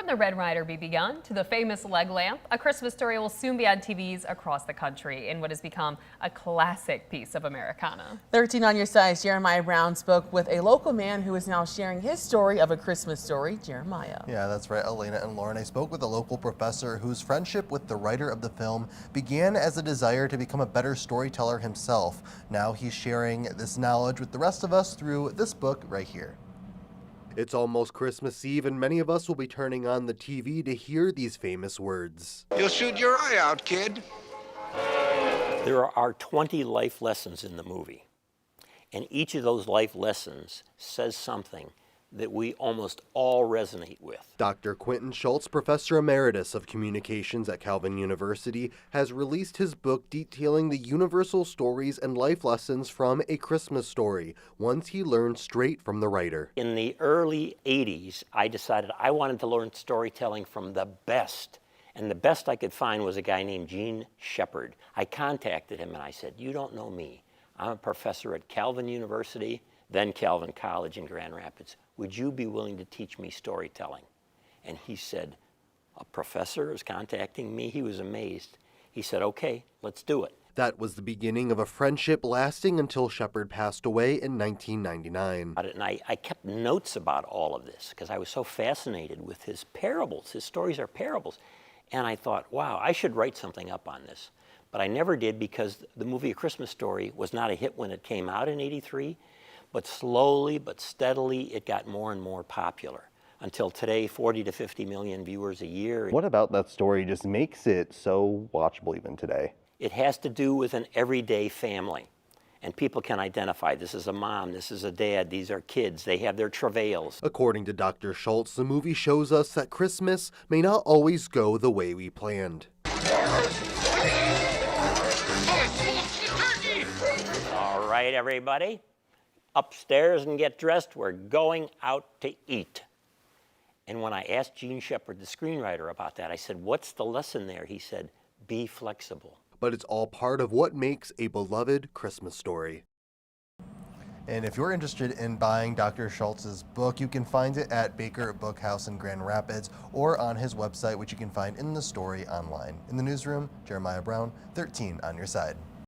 Can the Red Rider be begun? To the famous leg lamp, A Christmas Story will soon be on TVs across the country in what has become a classic piece of Americana. 13 on your side, Jeremiah Brown spoke with a local man who is now sharing his story of A Christmas Story. Jeremiah. Yeah, that's right, Elena and Lauren. I spoke with a local professor whose friendship with the writer of the film began as a desire to become a better storyteller himself. Now he's sharing this knowledge with the rest of us through this book right here. It's almost Christmas Eve, and many of us will be turning on the TV to hear these famous words. You'll shoot your eye out, kid. There are 20 life lessons in the movie, and each of those life lessons says something that we almost all resonate with. Dr. Quinton Schultz, Professor Emeritus of Communications at Calvin University, has released his book detailing the universal stories and life lessons from A Christmas Story, ones he learned straight from the writer. In the early 80s, I decided I wanted to learn storytelling from the best. And the best I could find was a guy named Gene Shepard. I contacted him and I said, "You don't know me. I'm a professor at Calvin University, then Calvin College in Grand Rapids. Would you be willing to teach me storytelling?" And he said, "A professor is contacting me?" He was amazed. He said, "Okay, let's do it." That was the beginning of a friendship lasting until Shepard passed away in 1999. And I kept notes about all of this because I was so fascinated with his parables. His stories are parables. And I thought, wow, I should write something up on this. But I never did because the movie A Christmas Story was not a hit when it came out in '83. But slowly but steadily, it got more and more popular. Until today, 40 to 50 million viewers a year. What about that story just makes it so watchable even today? It has to do with an everyday family. And people can identify, this is a mom, this is a dad, these are kids, they have their travails. According to Dr. Schultz, the movie shows us that Christmas may not always go the way we planned. All right, everybody. Upstairs and get dressed, we're going out to eat. And when I asked Gene Shepard, the screenwriter, about that, I said, "What's the lesson there?" He said, "Be flexible." But it's all part of what makes a beloved Christmas story. And if you're interested in buying Dr. Schultz's book, you can find it at Baker Bookhouse in Grand Rapids or on his website, which you can find in the story online. In the newsroom, Jeremiah Brown, 13 on your side.